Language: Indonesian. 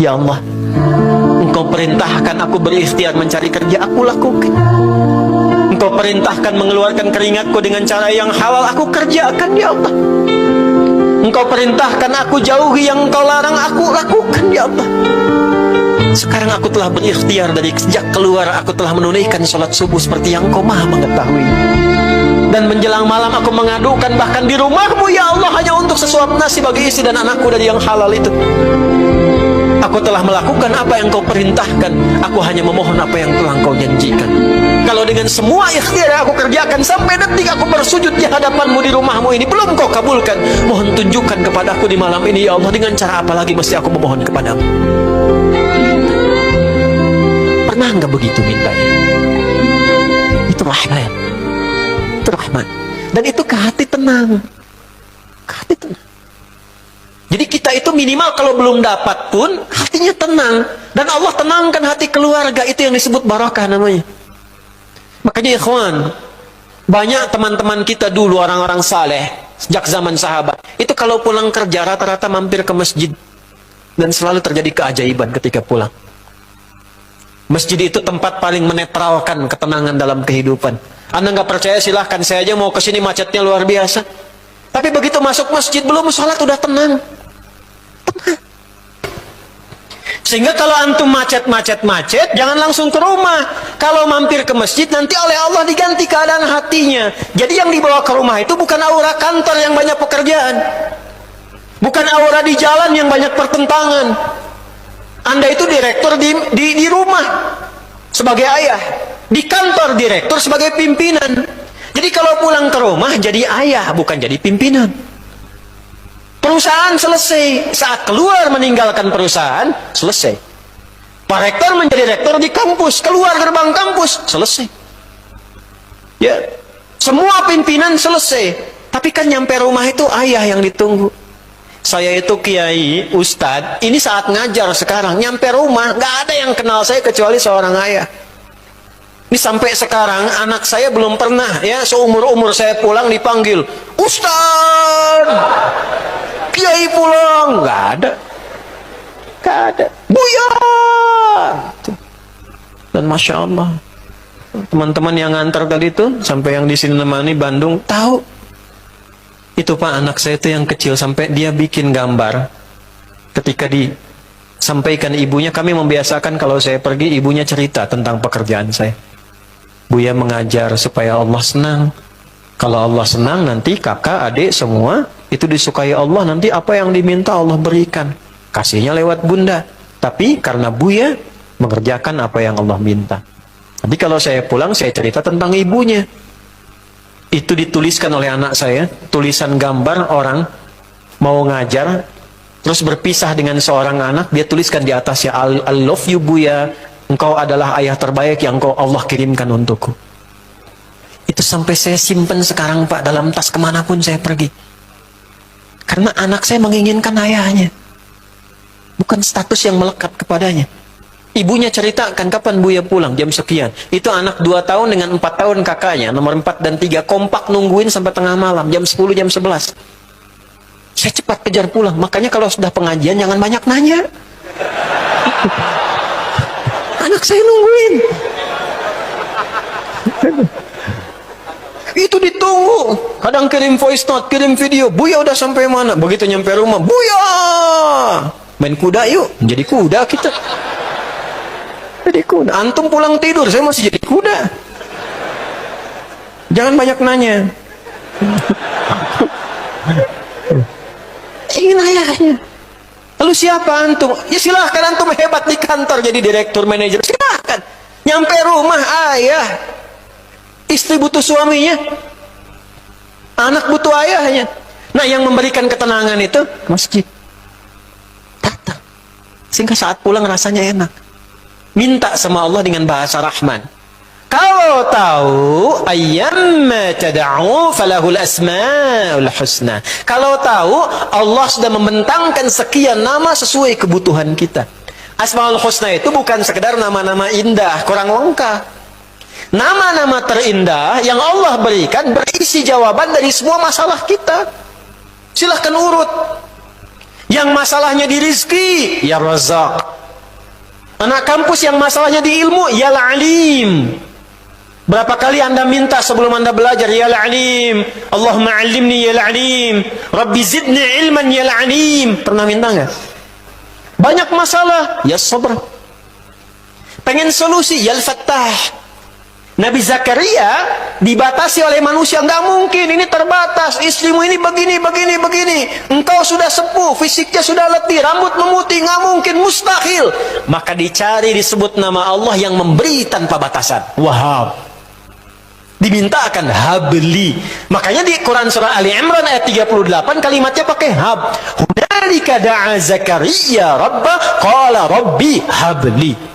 Ya Allah, Engkau perintahkan aku berikhtiar mencari kerja, aku lakukan. Engkau perintahkan mengeluarkan keringatku dengan cara yang halal, aku kerjakan ya Allah. Engkau perintahkan aku jauhi yang Engkau larang, aku lakukan ya Allah. Sekarang aku telah berikhtiar, dari sejak keluar aku telah menunaikan sholat subuh seperti yang Engkau maha mengetahui. Dan menjelang malam aku mengadukan bahkan di rumahmu ya Allah, hanya untuk sesuap nasi bagi istri dan anakku dari yang halal itu. Aku telah melakukan apa yang Kau perintahkan. Aku hanya memohon apa yang telah Kau janjikan. Kalau dengan semua ikhtiar yang aku kerjakan sampai detik aku bersujud di hadapanmu di rumahmu ini belum Kau kabulkan, mohon tunjukkan kepadaku di malam ini ya Allah, dengan cara apa lagi mesti aku memohon kepadamu. Pernah nggak begitu mintanya? Itu rahmat, itu rahmat, dan itu ke hati tenang, ke hati tenang. Jadi kita itu minimal kalau belum dapat pun hatinya tenang, dan Allah tenangkan hati keluarga, itu yang disebut barakah namanya. Makanya ikhwan, banyak teman-teman kita dulu orang-orang saleh sejak zaman sahabat itu kalau pulang kerja rata-rata mampir ke masjid, dan selalu terjadi keajaiban ketika pulang. Masjid itu tempat paling menetralkan ketenangan dalam kehidupan. Anda nggak percaya silahkan, saya aja mau ke sini macetnya luar biasa. Tapi begitu masuk masjid belum sholat udah tenang. Tenang. Sehingga kalau antum macet, jangan langsung ke rumah. Kalau mampir ke masjid nanti oleh Allah diganti keadaan hatinya. Jadi yang dibawa ke rumah itu bukan aura kantor yang banyak pekerjaan, bukan aura di jalan yang banyak pertentangan. Anda itu direktur di rumah sebagai ayah, di kantor direktur sebagai pimpinan. Jadi kalau pulang ke rumah jadi ayah, bukan jadi pimpinan. Perusahaan selesai, saat keluar meninggalkan perusahaan selesai. Pak Rektor menjadi rektor di kampus, keluar gerbang kampus selesai. Ya, semua pimpinan selesai. Tapi kan nyampe rumah itu ayah yang ditunggu. Saya itu kiai, ustadz, ini saat ngajar sekarang, nyampe rumah, nggak ada yang kenal saya kecuali seorang ayah. Ini sampai sekarang, anak saya belum pernah, ya, seumur-umur saya pulang dipanggil, Ustadz, kiai pulang, nggak ada. Nggak ada. Buya! Dan Masya Allah, teman-teman yang ngantar tadi itu, sampai yang di sini nemani Bandung, tahu. Itu Pak, anak saya itu yang kecil sampai dia bikin gambar. Ketika disampaikan ibunya, kami membiasakan kalau saya pergi ibunya cerita tentang pekerjaan saya. Buya mengajar supaya Allah senang. Kalau Allah senang nanti kakak, adik semua itu disukai Allah, nanti apa yang diminta Allah berikan. Kasihnya lewat bunda. Tapi karena Buya mengerjakan apa yang Allah minta. Nanti kalau saya pulang saya cerita tentang ibunya. Itu dituliskan oleh anak saya, tulisan gambar orang mau ngajar, terus berpisah dengan seorang anak, dia tuliskan di atasnya, I love you Buya, engkau adalah ayah terbaik yang Allah kirimkan untukku. Itu sampai saya simpen sekarang Pak, dalam tas kemanapun saya pergi. Karena anak saya menginginkan ayahnya, bukan status yang melekat kepadanya. Ibunya ceritakan kapan Buya pulang, jam sekian. Itu anak 2 tahun dengan 4 tahun kakaknya, nomor 4 dan 3, kompak nungguin sampai tengah malam, jam 10, jam 11. Saya cepat kejar pulang, makanya kalau sudah pengajian jangan banyak nanya. Anak saya nungguin. Itu ditunggu. Kadang kirim voice note, kirim video, Buya udah sampai mana? Begitu nyampe rumah, Buya! Main kuda yuk, jadi kuda kita. Jadi kuda. Antum pulang tidur, saya masih jadi kuda. Jangan banyak nanya. Ingin ayahnya. Lalu siapa antum? Ya silahkan antum hebat di kantor jadi direktur manajer. Silahkan. Nyampe rumah ayah, istri butuh suaminya, anak butuh ayahnya. Nah yang memberikan ketenangan itu masjid. Datang. Sehingga saat pulang rasanya enak. Minta sama Allah dengan bahasa Rahman. Kalau tahu ayyamma tad'u falahul asmaul husna. Kalau tahu Allah sudah membentangkan sekian nama sesuai kebutuhan kita. Asmaul husna itu bukan sekedar nama-nama indah, kurang lengkap. Nama-nama terindah yang Allah berikan berisi jawaban dari semua masalah kita. Silahkan urut. Yang masalahnya di rizki, ya Razak. Anak kampus yang masalahnya di ilmu, ya Alim. Berapa kali Anda minta sebelum Anda belajar, ya Alim, Allahumma alimni ya Alim, Rabbi zidni ilman ya Alim. Pernah minta nggak? Banyak masalah, ya Sabr. Pengen solusi, ya Fattah. Nabi Zakaria dibatasi oleh manusia, nggak mungkin, ini terbatas, istrimu ini begini, engkau sudah sepuh, fisiknya sudah letih, rambut memutih, nggak mungkin, mustahil. Maka dicari, disebut nama Allah yang memberi tanpa batasan, Wahhab. Dimintakan habli. Makanya di Quran surah Ali Imran ayat 38 kalimatnya pakai hab. Hunalika da'a Zakaria rabbah qala rabbi habli.